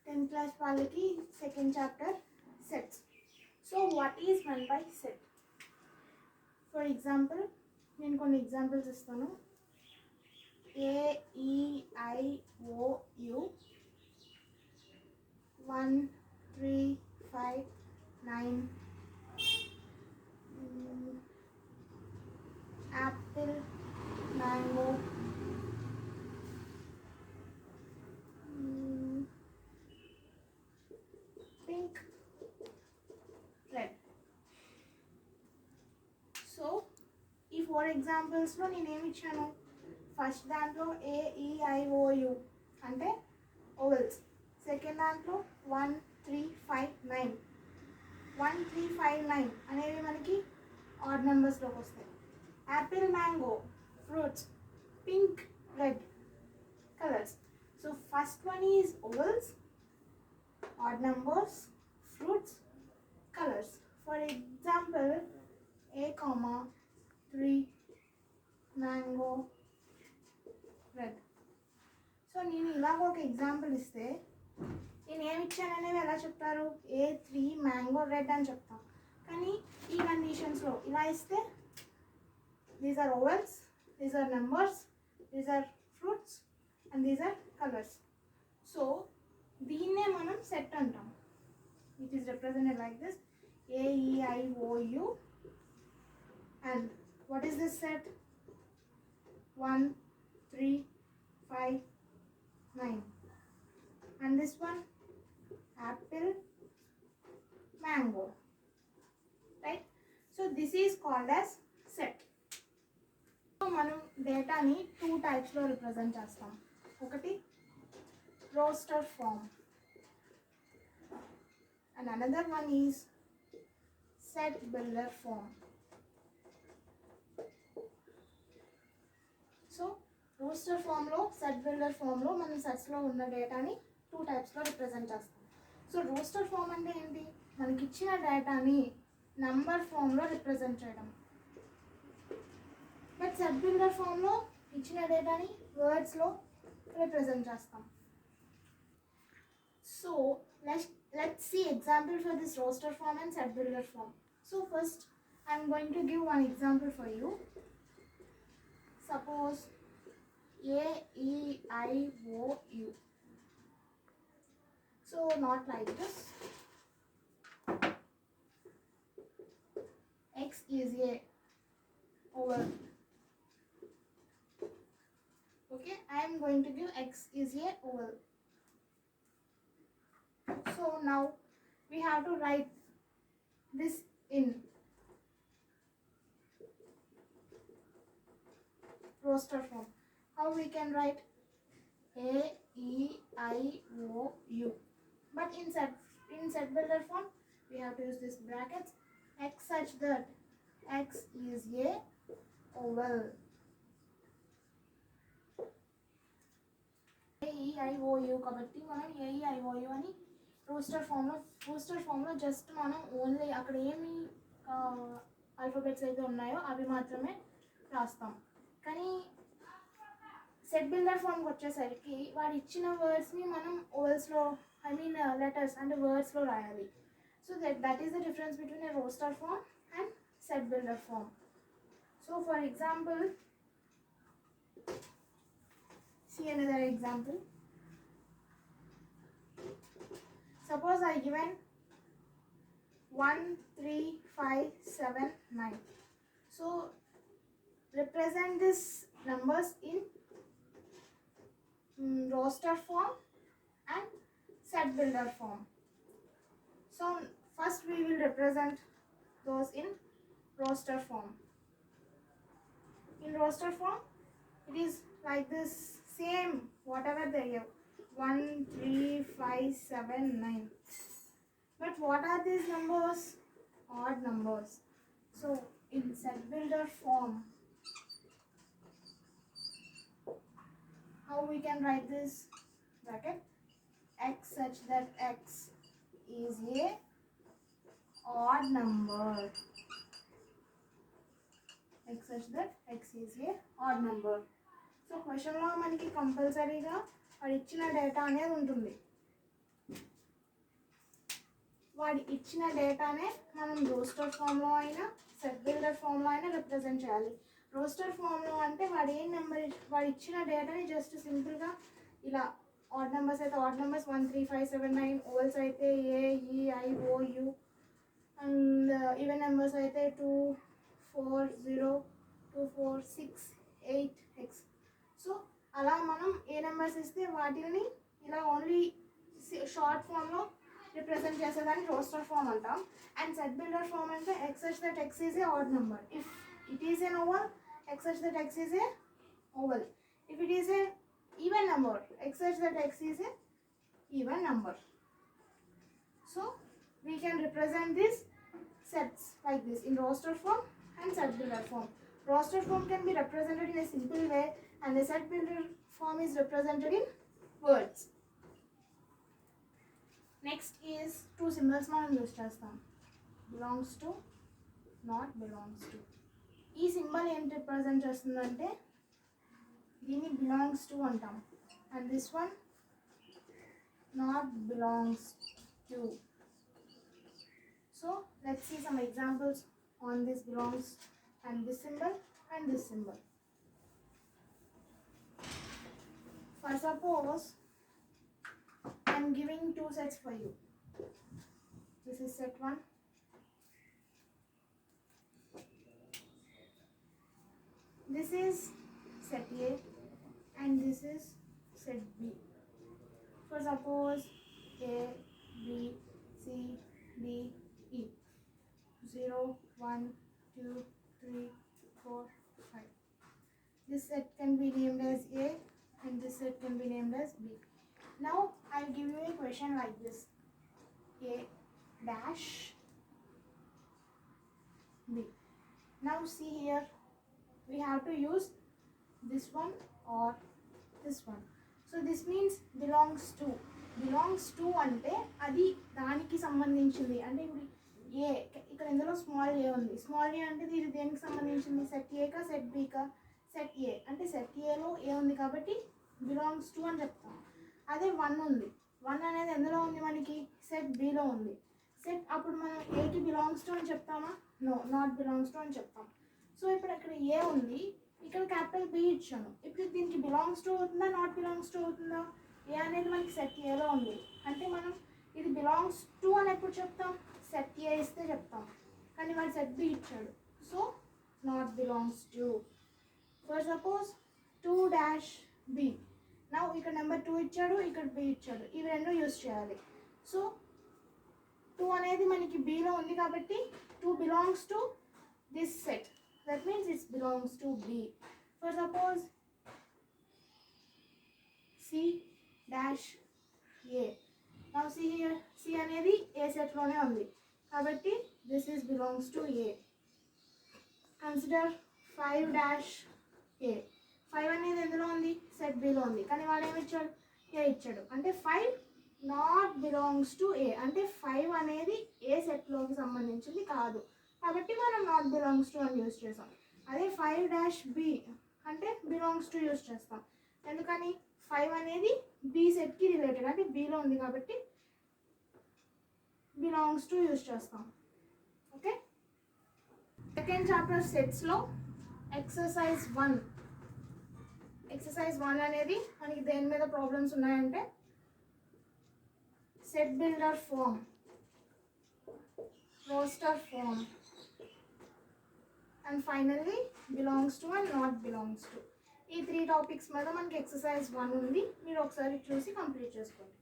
10th class వాళ్ళకి second chapter sets. So what is meant by set? For example నేను కొన్ని examples ఇస్తాను. AEIOU 1 3 5 9 apple, mango, pink, red. So ఈ 4 ఎగ్జాంపుల్స్లో నేనేమి ఇచ్చాను? ఫస్ట్ దాంట్లో AEIOU అంటే ఓవెల్స్. సెకండ్ దాంట్లో 1 3 5 9 1 3 5 9 అనేవి మనకి ఆడ్ నెంబర్స్లోకి వస్తాయి. Apple, mango fruits, pink, red colours. So first one is vowels, odd numbers, fruits, colours. For example A, 3 mango red. So నేను ఇలాగ ఒక ఎగ్జాంపుల్ ఇస్తే నేను ఏమి ఇచ్చాననేవి ఎలా చెప్తారు? A3 మ్యాంగో రెడ్ అని చెప్తాం. కానీ ఈ కండిషన్స్లో ఇలా ఇస్తే these are vowels, these are numbers, these are fruits and these are colours. So దీన్నే మనం సెట్ అంటాం. It is represented like this AEIOU. And what is this set? 1 3 5 9. And this one apple, mango, right? So this is called as set. So మనం డేటాని 2 టైప్స్లో represent చేస్తాం. ఒకటి roster form and another one is set builder form. So roster ఫామ్లో, set builder ఫామ్లో మనం సెట్స్లో ఉన్న డేటాని 2 టైప్స్లో represent చేస్తాం. సో రోస్టర్ ఫామ్ అంటే ఏంటి? మనకి ఇచ్చిన డేటాని నంబర్ ఫామ్లో రిప్రజెంట్ చేయడం. బట్ సెట్ బిల్డర్ ఫామ్లో ఇచ్చిన డేటాని వర్డ్స్లో రిప్రజెంట్ చేస్తాం. So let's see example for this roster form and set builder form. So first I'm going to give one example for you. Suppose AEIOU. So not like this. X is a over. Okay, I am going to give X is a oval. So now we have to write this in roster form. How we can write AEIOU? But in set builder form we have to use this brackets X such that X is a oval. AEIOU కాబట్టి మనం AEIOU అని roster ఫామ్లో just మనం only అక్కడ ఏమి alphabets అయితే ఉన్నాయో అవి మాత్రమే రాస్తాం. కానీ సెట్ బిల్డర్ ఫామ్కి వచ్చేసరికి వాడు ఇచ్చిన వర్డ్స్ని మనం ఓవెల్స్లో లెటర్స్ అంటే వర్డ్స్లో రాయాలి. So that is the difference between a roster form and set builder form. So for example, see another example. Suppose I given 1 3 5 7 9. So represent this numbers in roster form and set builder form. So first we will represent those in roster form. In roster form it is like this, same whatever they have, 1 3 5 7 9. But what are these numbers? Odd numbers. So in set builder form, how we can write this bracket X such that X is a odd number. X such that X is a odd number. So క్వశ్చన్లో మనకి కంపల్సరీగా వాడు ఇచ్చిన data అనేది ఉంటుంది. వాడి ఇచ్చిన డేటానే మనం రోస్టర్ ఫామ్లో అయినా సెట్ బిల్డర్ ఫామ్లో అయినా రిప్రజెంట్ చేయాలి. రోస్టర్ ఫామ్లో అంటే వాడు ఏం నెంబర్ వాడు ఇచ్చిన డేటాని జస్ట్ సింపుల్గా ఇలా ఆడ్ నెంబర్స్ అయితే ఆడ్ నెంబర్స్ 1 3 5 7 9, ఓవల్స్ అయితే AEIOU, అండ్ ఈవెన్ నెంబర్స్ అయితే 2 4 0 2 4 6 8 X. సో అలా మనం ఏ నెంబర్స్ ఇస్తే వాటిని ఇలా ఓన్లీ షార్ట్ ఫామ్లో రిప్రజెంట్ చేసేదాన్ని రోస్టర్ ఫామ్ అంటాం. అండ్ సెట్ బిల్డర్ ఫామ్ అంటే x such that x is a odd number. If it is an oval, x such that x is a oval. If it is a even number, x such that x is a even number. So we can represent these sets like this in roster form and set builder form. Roster form can be represented in a simple way and the set builder form is represented in words. Next is two symbols మనం use చేస్తాం. belongs to, not belongs to. ఈ symbol ఏం represent చేస్తుందంటే దీన్ని belongs to అంటాం. And this one not belongs to. So let's see some examples on this belongs and this symbol and this symbol. For suppose I am giving two sets for you. This is set 1. This is set A and this is set B. For suppose A, B, C, D, E. 0, 1, 2, 3, 4, 5. This set can be named as A and this set can be named as B. Now I'll give you a question like this. A dash B. Now see here, we have to use this one or this one. So this means belongs to. Belongs to అంటే అది దానికి సంబంధించింది. అంటే ఇప్పుడు ఏ ఇక్కడ ఇందులో small ఏ ఉంది. Small ఏ అంటే ఇది దేనికి సంబంధించింది? సెట్ ఏకా సెట్ బీకా? సెట్ ఏ అంటే సెట్ ఏలో ఏ ఉంది కాబట్టి బిలాంగ్స్ టు అని చెప్తాం. అదే 1 ఉంది. 1 అనేది ఎందులో ఉంది మనకి? సెట్ బిలో ఉంది. సెట్ అప్పుడు మనం ఏకి బిలాంగ్స్ టు అని చెప్తామా? నో, నాట్ బిలాంగ్స్ టు అని చెప్తాం. సో ఇప్పుడు ఇక్కడ ఏ ఉంది, ఇక్కడ క్యాపిటల్ బి ఇచ్చాను. ఇప్పుడు దీనికి బిలాంగ్స్ టు అవుతుందా, నాట్ బిలాంగ్స్ టు అవుతుందా? ఏ అనేది మనకి సెట్ ఏలో ఉంది అంటే మనం ఇది బిలాంగ్స్ టు అని ఎప్పుడు చెప్తాం? సెట్ ఏ ఇస్తే చెప్తాం. కానీ వాడు సెట్ బి ఇచ్చాడు, so not belongs to. For suppose 2-B. నా ఇక్కడ నెంబర్ 2 ఇచ్చాడు, ఇక్కడ బి ఇచ్చాడు, ఇవి రెండు యూజ్ చేయాలి. సో 2 అనేది మనకి బిలో ఉంది కాబట్టి 2 belongs to this set. That means it belongs to B. For suppose C-A. Now see here, C అనేది A set లోనే ఉంది కాబట్టి this is belongs to A. Consider 5-A. 5 అనేది ఎందులో ఉంది? సెట్ బిలో ఉంది. కానీ వాడు ఏమి ఇచ్చాడు? A ఇచ్చాడు. అంటే 5 నాట్ బిలాంగ్స్ టు A. అంటే 5 అనేది ఏ సెట్లోకి సంబంధించింది కాదు కాబట్టి మనం నాట్ బిలాంగ్స్ టు అని యూజ్ చేస్తాం. అదే 5-B అంటే బిలాంగ్స్ టు యూజ్ చేస్తాం. ఎందుకని? 5 అనేది బి సెట్కి రిలేటెడ్, అంటే బిలో ఉంది కాబట్టి బిలాంగ్స్ టు యూజ్ చేస్తాం. ఓకే, సెకండ్ చాప్టర్ సెట్స్లో ఎక్సర్సైజ్ 1. ఎక్సర్సైజ్ 1 అనేది మనకి దేని మీద ప్రాబ్లమ్స్ ఉన్నాయంటే set builder form, roster form, and finally belongs to and not belongs to. ఈ 3 టాపిక్స్ మీద మనకి ఎక్సర్సైజ్ 1 ఉంది. మీరు ఒకసారి చూసి కంప్లీట్ చేసుకోండి.